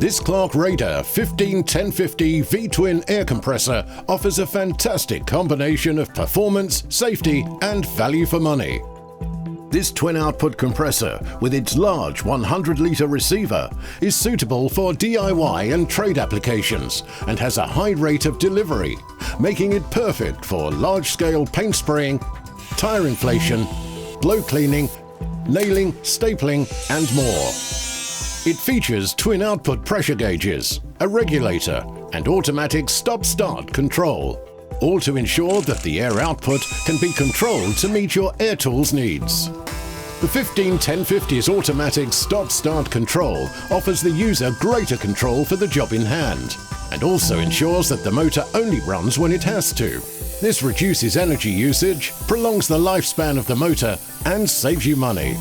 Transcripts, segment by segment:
This Clarke Raider 151050 V-twin air compressor offers a fantastic combination of performance, safety and value for money. This twin-output compressor, with its large 100-litre receiver, is suitable for DIY and trade applications and has a high rate of delivery, making it perfect for large-scale paint spraying, tyre inflation, blow cleaning, nailing, stapling and more. It features twin-output pressure gauges, a regulator and automatic stop-start control, all to ensure that the air output can be controlled to meet your air tools needs. The 151050's automatic stop-start control offers the user greater control for the job in hand and also ensures that the motor only runs when it has to. This reduces energy usage, prolongs the lifespan of the motor and saves you money.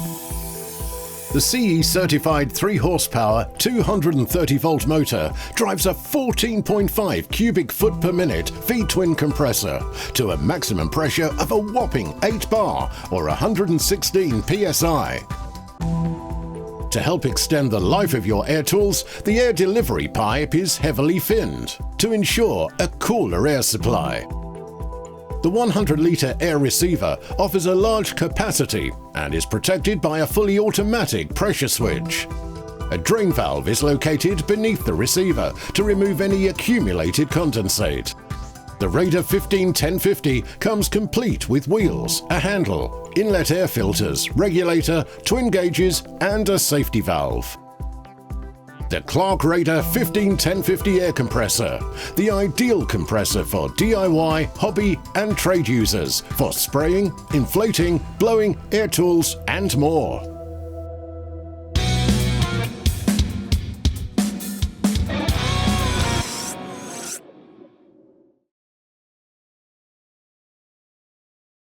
The CE-certified 3 horsepower, 230-volt motor drives a 14.5 cubic foot per minute V-twin compressor to a maximum pressure of a whopping 8 bar or 116 psi. To help extend the life of your air tools, the air delivery pipe is heavily finned to ensure a cooler air supply. The 100-litre air receiver offers a large capacity and is protected by a fully automatic pressure switch. A drain valve is located beneath the receiver to remove any accumulated condensate. The Raider 151050 comes complete with wheels, a handle, inlet air filters, regulator, twin gauges and a safety valve. The Clarke Raider 151050 air compressor, the ideal compressor for DIY, hobby and trade users for spraying, inflating, blowing, air tools and more.